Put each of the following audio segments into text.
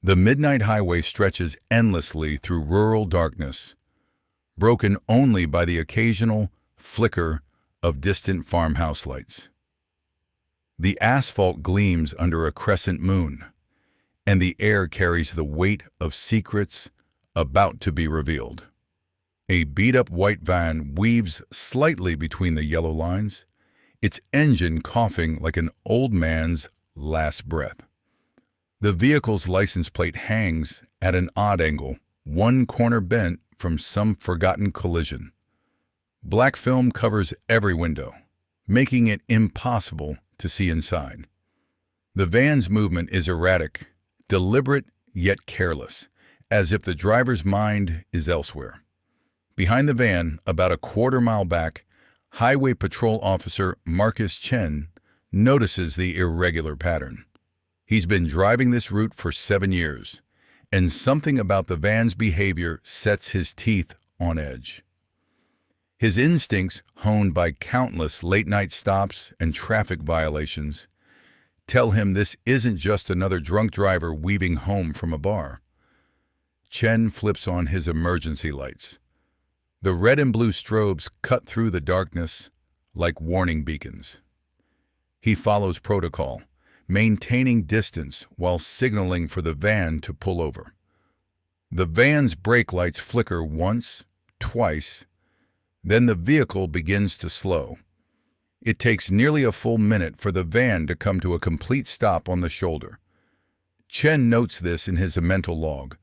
The midnight highway stretches endlessly through rural darkness, broken only by the occasional flicker of distant farmhouse lights. The asphalt gleams under a crescent moon, and the air carries the weight of secrets about to be revealed. A beat-up white van weaves slightly between the yellow lines, its engine coughing like an old man's last breath. The vehicle's license plate hangs at an odd angle, one corner bent from some forgotten collision. Black film covers every window, making it impossible to see inside. The van's movement is erratic, deliberate yet careless, as if the driver's mind is elsewhere. Behind the van, about a quarter-mile back, Highway Patrol Officer Marcus Chen notices the irregular pattern. He's been driving this route for 7 years, and something about the van's behavior sets his teeth on edge. His instincts, honed by countless late-night stops and traffic violations, tell him this isn't just another drunk driver weaving home from a bar. Chen flips on his emergency lights. The red and blue strobes cut through the darkness like warning beacons. He follows protocol, maintaining distance while signaling for the van to pull over. The van's brake lights flicker once, twice, then the vehicle begins to slow. It takes nearly a full minute for the van to come to a complete stop on the shoulder. Chen notes this in his mental log.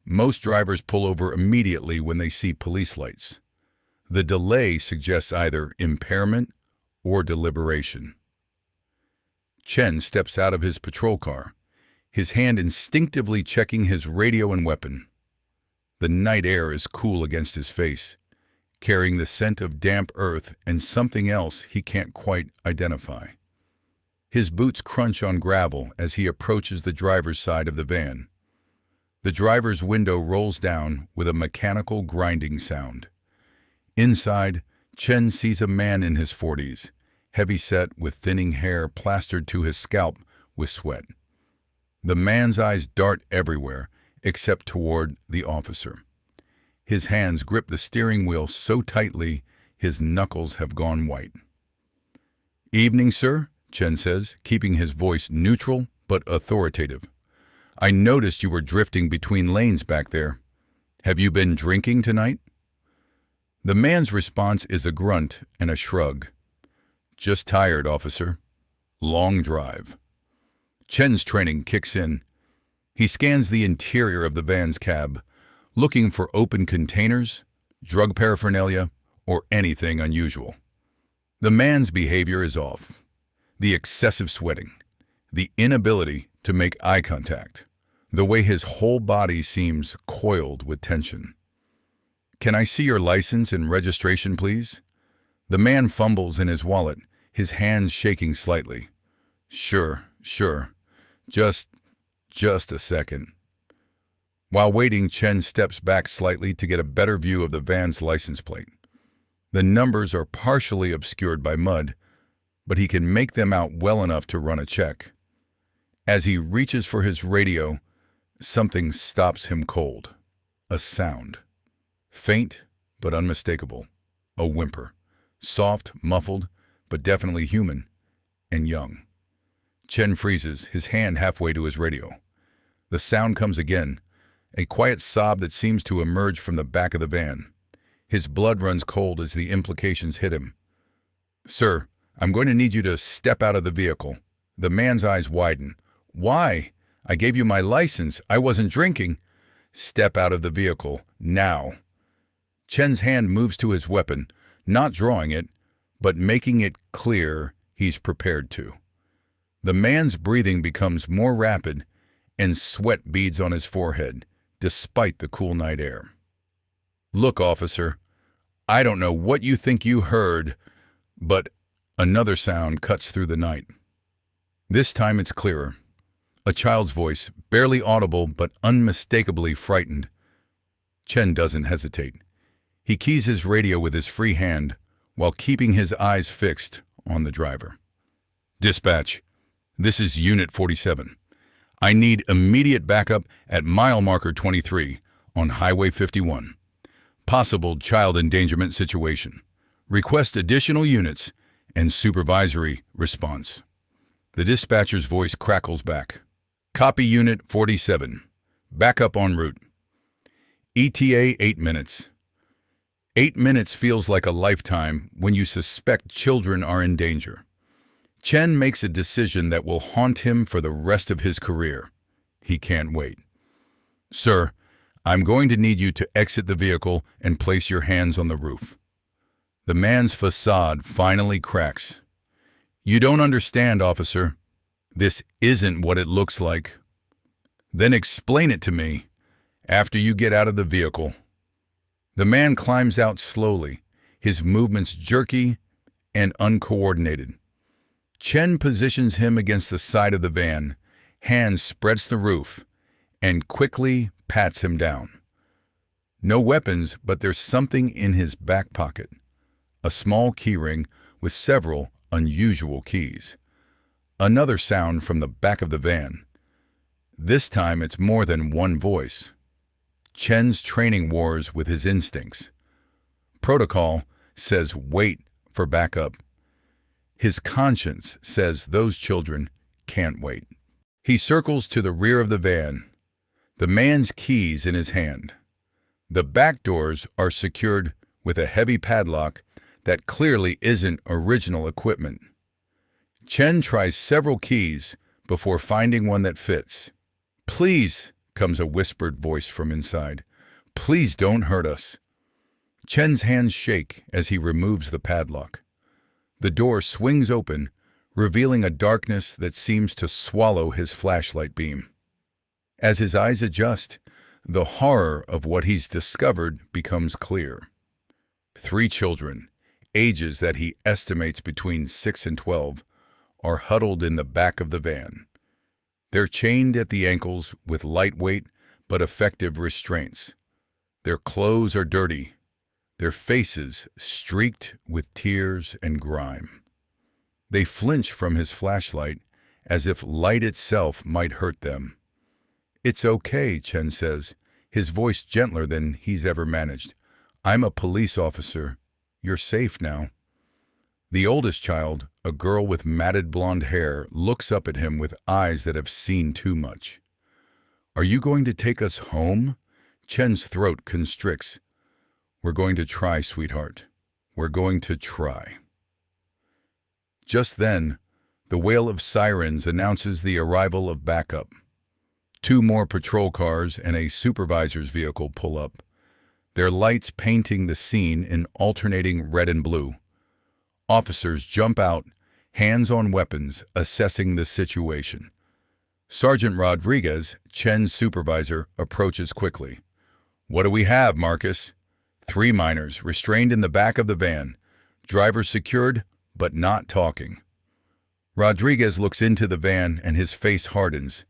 Most drivers pull over immediately when they see police lights. The delay suggests either impairment or deliberation. Chen steps out of his patrol car, his hand instinctively checking his radio and weapon. The night air is cool against his face, carrying the scent of damp earth and something else he can't quite identify. His boots crunch on gravel as he approaches the driver's side of the van. The driver's window rolls down with a mechanical grinding sound. Inside, Chen sees a man in his 40s, heavy-set with thinning hair plastered to his scalp with sweat. The man's eyes dart everywhere except toward the officer. His hands grip the steering wheel so tightly his knuckles have gone white. "Evening, sir," Chen says, keeping his voice neutral but authoritative. "I noticed you were drifting between lanes back there. Have you been drinking tonight?" The man's response is a grunt and a shrug. "Just tired, officer. Long drive." Chen's training kicks in. He scans the interior of the van's cab, looking for open containers, drug paraphernalia, or anything unusual. The man's behavior is off. The excessive sweating, the inability to make eye contact, the way his whole body seems coiled with tension. "Can I see your license and registration, please?" The man fumbles in his wallet, his hands shaking slightly. Sure. Just a second." While waiting, Chen steps back slightly to get a better view of the van's license plate. The numbers are partially obscured by mud, but he can make them out well enough to run a check. As he reaches for his radio, something stops him cold. A sound. Faint, but unmistakable. A whimper. Soft, muffled, but definitely human and young. Chen freezes, his hand halfway to his radio. The sound comes again, a quiet sob that seems to emerge from the back of the van. His blood runs cold as the implications hit him. "Sir, I'm going to need you to step out of the vehicle." The man's eyes widen. "Why? I gave you my license. I wasn't drinking." "Step out of the vehicle, now." Chen's hand moves to his weapon, not drawing it, but making it clear he's prepared to. The man's breathing becomes more rapid, and sweat beads on his forehead, despite the cool night air. "Look, officer, I don't know what you think you heard, but..." Another sound cuts through the night. This time it's clearer. A child's voice, barely audible but unmistakably frightened. Chen doesn't hesitate. He keys his radio with his free hand while keeping his eyes fixed on the driver. "Dispatch, this is Unit 47. I need immediate backup at mile marker 23 on Highway 51. Possible child endangerment situation. Request additional units and supervisory response. The dispatcher's voice crackles back. Copy Unit 47. Backup en route. ETA 8 minutes. 8 minutes feels like a lifetime when you suspect children are in danger. Chen makes a decision that will haunt him for the rest of his career. He can't wait. Sir, I'm going to need you to exit the vehicle and place your hands on the roof. The man's facade finally cracks. You don't understand, officer. This isn't what it looks like. Then explain it to me after you get out of the vehicle. The man climbs out slowly, his movements jerky and uncoordinated. Chen positions him against the side of the van, hands spreads the roof, and quickly pats him down. No weapons, but there's something in his back pocket. A small keyring with several unusual keys. Another sound from the back of the van. This time it's more than one voice. Chen's training wars with his instincts. Protocol says wait for backup. His conscience says those children can't wait. He circles to the rear of the van, the man's keys in his hand. The back doors are secured with a heavy padlock that clearly isn't original equipment. Chen tries several keys before finding one that fits. Please, comes a whispered voice from inside. Please don't hurt us. Chen's hands shake as he removes the padlock. The door swings open, revealing a darkness that seems to swallow his flashlight beam. As his eyes adjust, the horror of what he's discovered becomes clear. 3 children, ages that he estimates between 6 and 12, are huddled in the back of the van. They're chained at the ankles with lightweight but effective restraints. Their clothes are dirty, their faces streaked with tears and grime. They flinch from his flashlight as if light itself might hurt them. It's okay, Chen says, his voice gentler than he's ever managed. I'm a police officer. You're safe now. The oldest child, a girl with matted blonde hair, looks up at him with eyes that have seen too much. Are you going to take us home? Chen's throat constricts. We're going to try, sweetheart. We're going to try. Just then, the wail of sirens announces the arrival of backup. 2 more patrol cars and a supervisor's vehicle pull up, their lights painting the scene in alternating red and blue. Officers jump out, hands on weapons, assessing the situation. Sergeant Rodriguez, Chen's supervisor, approaches quickly. What do we have, Marcus? 3 minors restrained in the back of the van, driver secured but not talking. Rodriguez looks into the van and his face hardens.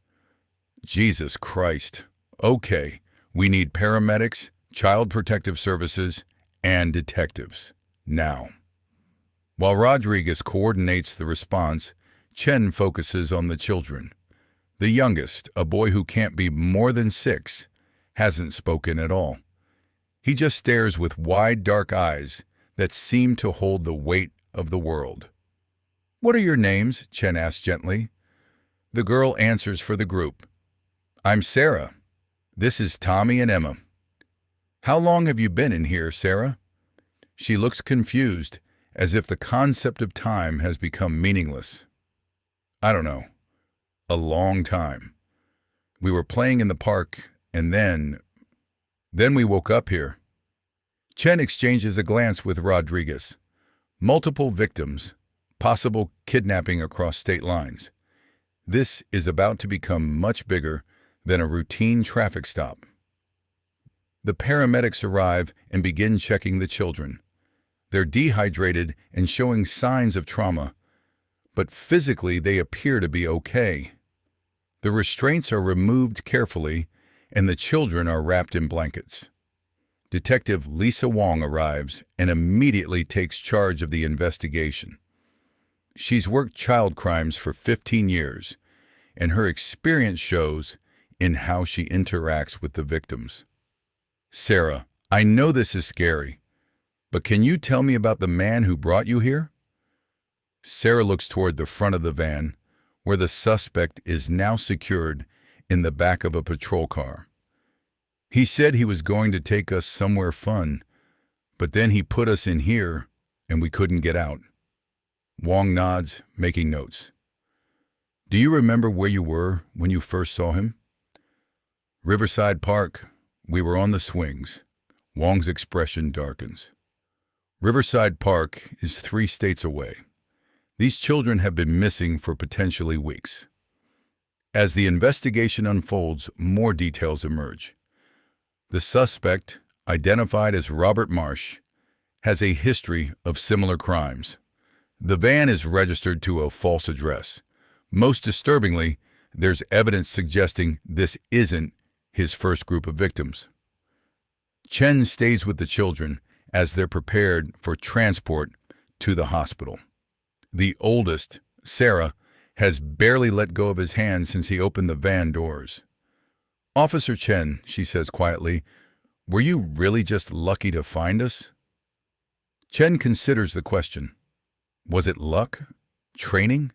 Jesus Christ. Okay, we need paramedics, child protective services, and detectives. Now. While Rodriguez coordinates the response, Chen focuses on the children. The youngest, a boy who can't be more than 6, hasn't spoken at all. He just stares with wide, dark eyes that seem to hold the weight of the world. What are your names? Chen asks gently. The girl answers for the group. I'm Sarah. This is Tommy and Emma. How long have you been in here, Sarah? She looks confused, as if the concept of time has become meaningless. I don't know. A long time. We were playing in the park, and then we woke up here. Chen exchanges a glance with Rodriguez. Multiple victims, possible kidnapping across state lines. This is about to become much bigger than a routine traffic stop. The paramedics arrive and begin checking the children. They're dehydrated and showing signs of trauma, but physically they appear to be okay. The restraints are removed carefully, and the children are wrapped in blankets. Detective Lisa Wong arrives and immediately takes charge of the investigation. She's worked child crimes for 15 years, and her experience shows in how she interacts with the victims. Sarah, I know this is scary, but can you tell me about the man who brought you here? Sarah looks toward the front of the van, where the suspect is now secured in the back of a patrol car. He said he was going to take us somewhere fun, but then he put us in here and we couldn't get out. Wong nods, making notes. Do you remember where you were when you first saw him? Riverside Park. We were on the swings. Wong's expression darkens. Riverside Park is 3 states away. These children have been missing for potentially weeks. As the investigation unfolds, more details emerge. The suspect, identified as Robert Marsh, has a history of similar crimes. The van is registered to a false address. Most disturbingly, there's evidence suggesting this isn't his first group of victims. Chen stays with the children as they're prepared for transport to the hospital. The oldest, Sarah, has barely let go of his hand since he opened the van doors. Officer Chen, she says quietly, were you really just lucky to find us? Chen considers the question. Was it luck? Training?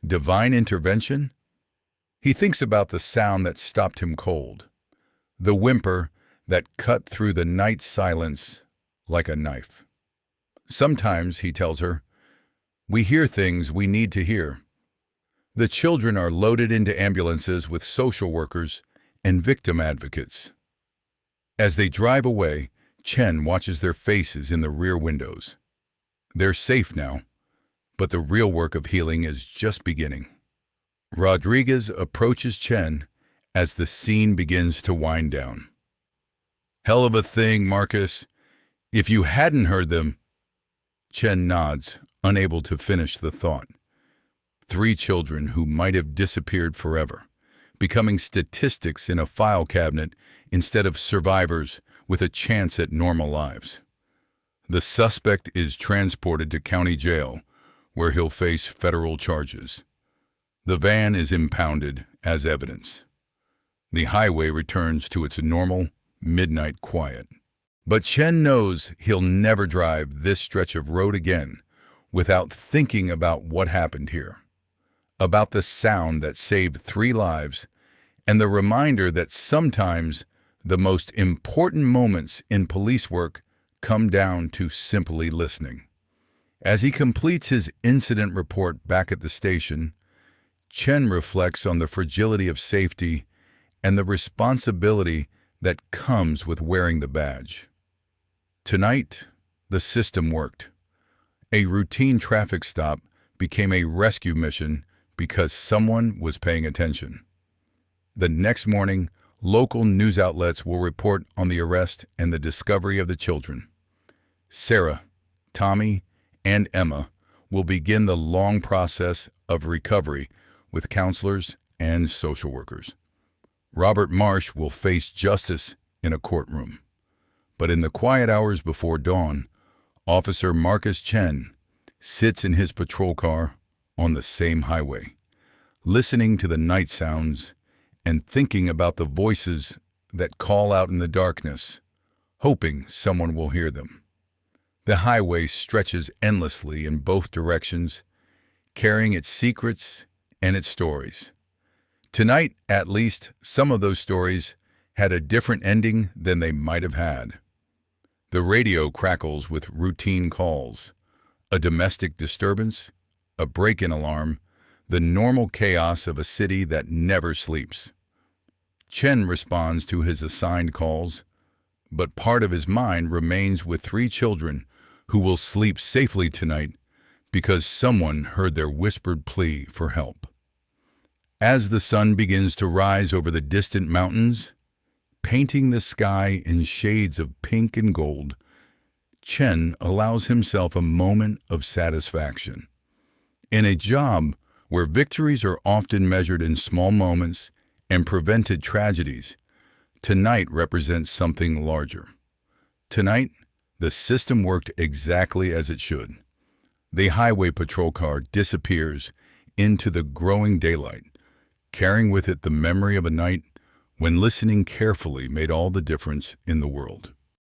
Divine intervention? He thinks about the sound that stopped him cold. The whimper that cut through the night silence like a knife. Sometimes, he tells her, we hear things we need to hear. The children are loaded into ambulances with social workers and victim advocates. As they drive away, Chen watches their faces in the rear windows. They're safe now, but the real work of healing is just beginning. Rodriguez approaches Chen as the scene begins to wind down. Hell of a thing, Marcus. If you hadn't heard them... Chen nods, unable to finish the thought. 3 children who might have disappeared forever, becoming statistics in a file cabinet instead of survivors with a chance at normal lives. The suspect is transported to county jail, where he'll face federal charges. The van is impounded as evidence. The highway returns to its normal, midnight quiet. But Chen knows he'll never drive this stretch of road again without thinking about what happened here, about the sound that saved 3 lives, and the reminder that sometimes the most important moments in police work come down to simply listening. As he completes his incident report back at the station, Chen reflects on the fragility of safety and the responsibility that comes with wearing the badge. Tonight, the system worked. A routine traffic stop became a rescue mission because someone was paying attention. The next morning, local news outlets will report on the arrest and the discovery of the children. Sarah, Tommy, and Emma will begin the long process of recovery with counselors and social workers. Robert Marsh will face justice in a courtroom. But in the quiet hours before dawn, Officer Marcus Chen sits in his patrol car on the same highway, listening to the night sounds and thinking about the voices that call out in the darkness, hoping someone will hear them. The highway stretches endlessly in both directions, carrying its secrets and its stories. Tonight, at least, some of those stories had a different ending than they might have had. The radio crackles with routine calls, a domestic disturbance, a break-in alarm, the normal chaos of a city that never sleeps. Chen responds to his assigned calls, but part of his mind remains with 3 children who will sleep safely tonight because someone heard their whispered plea for help. As the sun begins to rise over the distant mountains, painting the sky in shades of pink and gold, Chen allows himself a moment of satisfaction. In a job where victories are often measured in small moments and prevented tragedies, tonight represents something larger. Tonight, the system worked exactly as it should. The highway patrol car disappears into the growing daylight, carrying with it the memory of a night when listening carefully made all the difference in the world.